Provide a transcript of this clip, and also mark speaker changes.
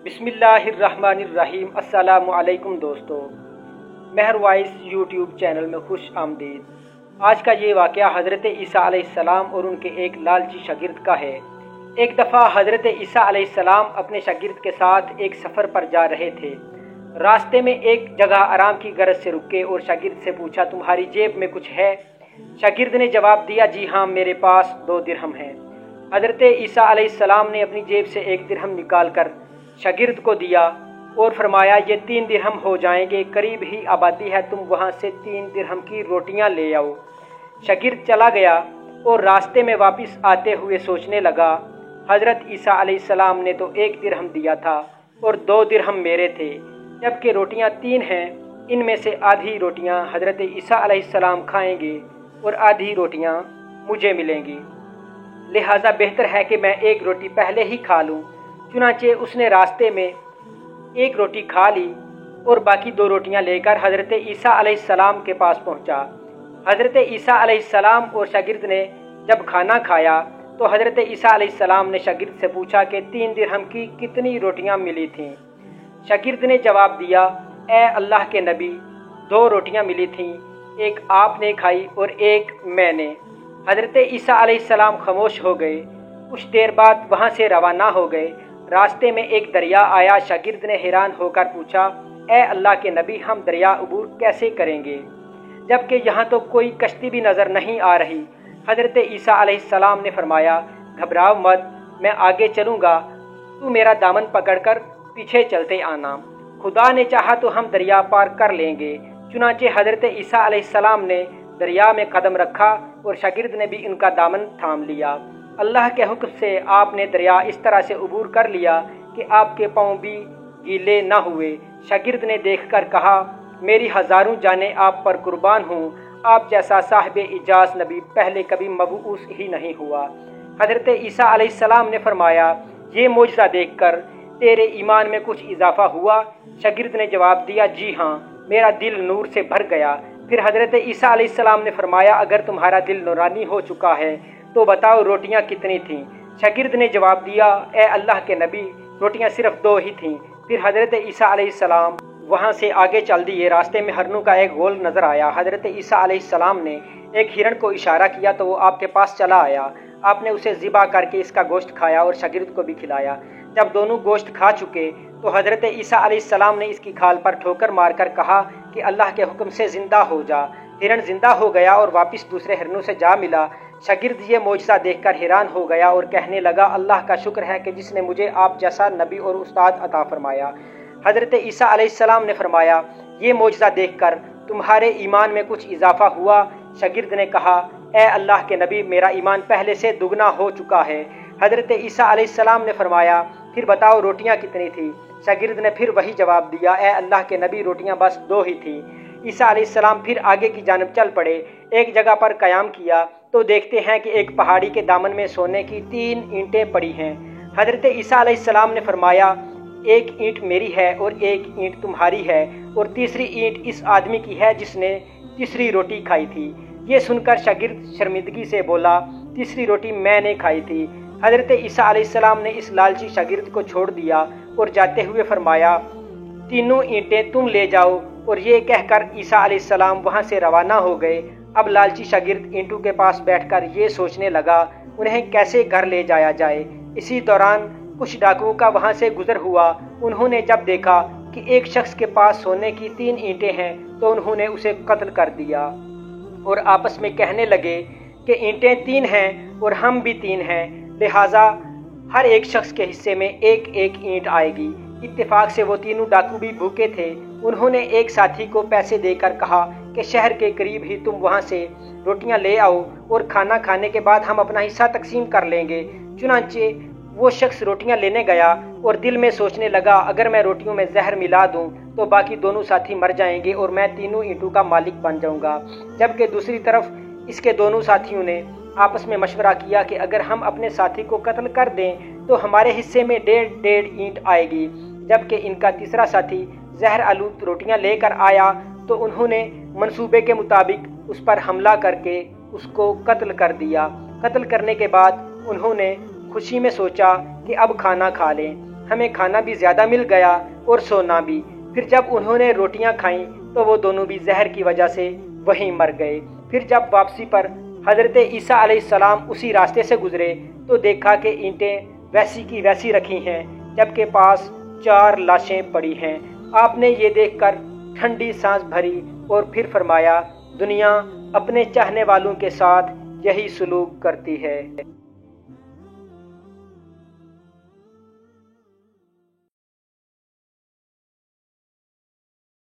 Speaker 1: बिस्मिल्लाहिर्रहमानिर्रहीम। अस्सलामु अलैकुम दोस्तों, महर वॉइस यूट्यूब चैनल में खुश आमदीद। आज का ये वाक़या हज़रत ईसा अलैहिस्सलाम और उनके एक लालची शागिर्द का है। एक दफ़ा हज़रत ईसा अलैहिस्सलाम अपने शागिर्द के साथ एक सफ़र पर जा रहे थे। रास्ते में एक जगह आराम की गरज से रुके और शागिर्द से पूछा, तुम्हारी जेब में कुछ है? शागिर्द ने जवाब दिया, जी हाँ, मेरे पास 2 दिरहम हैं। हज़रत ईसा अलैहिस्सलाम ने अपनी जेब से 1 दिरहम निकाल कर शागिर्द को दिया और फरमाया, ये 3 दिरहम हो जाएंगे, करीब ही आबादी है, तुम वहाँ से 3 दिरहम की रोटियाँ ले आओ। शागिर्द चला गया और रास्ते में वापस आते हुए सोचने लगा, हज़रत ईसा अलैहिस्सलाम ने तो 1 दिरहम दिया था और 2 दिरहम मेरे थे, जबकि रोटियाँ 3 हैं। इनमें से आधी रोटियाँ हज़रत ईसा अलैहिस्सलाम खाएंगे और आधी रोटियाँ मुझे मिलेंगी, लिहाजा बेहतर है कि मैं 1 रोटी पहले ही खा लूँ। चुनांचे उसने रास्ते में 1 रोटी खा ली और बाकी 2 रोटियां लेकर हज़रत ईसा अलैहिस्सलाम के पास पहुंचा। हज़रत ईसा अलैहिस्सलाम और शागिर्द ने जब खाना खाया तो हज़रत ईसा अलैहिस्सलाम ने शागिर्द से पूछा कि 3 दिरहम की कितनी रोटियां मिली थीं? शागिर्द ने जवाब दिया, ए अल्लाह के नबी, 2 रोटियां मिली थीं, एक आपने खाई और एक मैंने। हज़रत ईसा अलैहिस्सलाम खामोश हो गए। कुछ देर बाद वहाँ से रवाना हो गए। रास्ते में एक दरिया आया। शागिर्द ने हैरान होकर पूछा, ए अल्लाह के नबी, हम दरिया अबूर कैसे करेंगे, जबकि यहाँ तो कोई कश्ती भी नज़र नहीं आ रही? हज़रत ईसा अलैहिस्सलाम ने फरमाया, घबराओ मत, मैं आगे चलूँगा, तू मेरा दामन पकड़कर पीछे चलते आना, खुदा ने चाहा तो हम दरिया पार कर लेंगे। चुनांचे हज़रत ईसा अलैहिस्सलाम ने दरिया में कदम रखा और शागिर्द ने भी उनका दामन थाम लिया। अल्लाह के हुक्म से आपने दरिया इस तरह से अबूर कर लिया कि आपके पाँव भी गीले न हुए। शागिर्द ने देखकर कहा, मेरी हज़ारों जानें आप पर कुर्बान हूँ, आप जैसा साहिब इजाज़ नबी पहले कभी मबऊस ही नहीं हुआ। हज़रत ईसा अलैहिस्सलाम ने फरमाया, ये मोजज़ा देखकर तेरे ईमान में कुछ इजाफ़ा हुआ? शागिर्द ने जवाब दिया, जी हाँ, मेरा दिल नूर से भर गया। फिर हज़रत ईसा अलैहिस्सलाम ने फरमाया, अगर तुम्हारा दिल नूरानी हो चुका है तो बताओ रोटियां कितनी थीं? शागिर्द ने जवाब दिया, ए अल्लाह के नबी, रोटियां सिर्फ 2 ही थीं। फिर हज़रत ईसा अलैहिस्सलाम वहाँ से आगे चल दिए। रास्ते में हरनों का एक गोल नज़र आया। हज़रत ईसा अलैहिस्सलाम ने एक हिरण को इशारा किया तो वो आपके पास चला आया। आपने उसे ज़िबा करके इसका गोश्त खाया और शागिर्द को भी खिलाया। जब दोनों गोश्त खा चुके तो हज़रत ईसा अलैहिस्सलाम ने इसकी खाल पर ठोकर मारकर कहा कि अल्लाह के हुक्म से ज़िंदा हो जा। हिरण ज़िंदा हो गया और वापस दूसरे हिरणों से जा मिला। शागिर्द ये मोजज़ा देखकर हैरान हो गया और कहने लगा, अल्लाह का शुक्र है कि जिसने मुझे आप जैसा नबी और उस्ताद अता फरमाया। हज़रत ईसा अलैहिस्सलाम ने फरमाया, ये मोजज़ा देखकर तुम्हारे ईमान में कुछ इजाफ़ा हुआ? शागिर्द ने कहा, ए अल्लाह के नबी, मेरा ईमान पहले से दुगना हो चुका है। हज़रत ईसा अलैहिस्सलाम ने फरमाया, फिर बताओ रोटियां कितनी थी? शागिर्द ने फिर वही जवाब दिया, ए अल्लाह के नबी, रोटियां बस 2 ही थी। ईसा अलैहिस्सलाम फिर आगे की जानिब चल पड़े। एक जगह पर क़याम किया तो देखते हैं कि एक पहाड़ी के दामन में सोने की 3 ईंटें पड़ी हैं। हज़रत ईसा अलैहिस्सलाम ने फरमाया, 1 ईंट मेरी है और 1 ईंट तुम्हारी है और तीसरी ईंट इस आदमी की है जिसने तीसरी रोटी खाई थी। ये सुनकर शागिर्द शर्मिंदगी से बोला, तीसरी रोटी मैंने खाई थी। हज़रत ईसा अलैहिस्सलाम ने इस लालची शागिर्द को छोड़ दिया और जाते हुए फरमाया, 3 ईंटें तुम ले जाओ। और ये कहकर ईसा अलैहिस्सलाम वहाँ से रवाना हो गए। अब लालची शागिर्द ईंटों के पास बैठकर ये सोचने लगा, उन्हें कैसे घर ले जाया जाए। इसी दौरान कुछ डाकुओं का वहाँ से गुजर हुआ। उन्होंने जब देखा कि एक शख्स के पास सोने की 3 ईंटें हैं तो उन्होंने उसे कत्ल कर दिया और आपस में कहने लगे कि ईंटें 3 हैं और हम भी 3 हैं, लिहाजा हर एक शख्स के हिस्से में 1-1 ईंट आएगी। इत्तेफाक से वो तीनों डाकू भी भूखे थे। उन्होंने एक साथी को पैसे देकर कहा कि शहर के करीब ही तुम वहाँ से रोटियाँ ले आओ और खाना खाने के बाद हम अपना हिस्सा तकसीम कर लेंगे। चुनांचे वो शख्स रोटियाँ लेने गया और दिल में सोचने लगा, अगर मैं रोटियों में जहर मिला दूँ तो बाकी दोनों साथी मर जाएंगे और मैं 3 ईंटों का मालिक बन जाऊँगा। जबकि दूसरी तरफ इसके दोनों साथियों ने आपस में मशवरा किया कि अगर हम अपने साथी को कत्ल कर दें तो हमारे हिस्से में 1.5 ईंट आएगी। जबकि इनका तीसरा साथी जहर आलूद रोटियां लेकर आया तो उन्होंने मंसूबे के मुताबिक उस पर हमला करके उसको कत्ल कर दिया। कत्ल करने के बाद उन्होंने खुशी में सोचा कि अब खाना खा लें। हमें खाना भी ज़्यादा मिल गया और सोना भी। फिर जब उन्होंने रोटियां खाईं तो वो दोनों भी जहर की वजह से वहीं मर गए। फिर जब वापसी पर हज़रत ईसा अलैहिस्सलाम उसी रास्ते से गुजरे तो देखा कि ईंटें वैसी की वैसी रखी हैं, जबकि पास 4 लाशें पड़ी हैं। आपने ये देखकर ठंडी सांस भरी और फिर फरमाया, दुनिया अपने चाहने वालों के साथ यही सलूक करती है।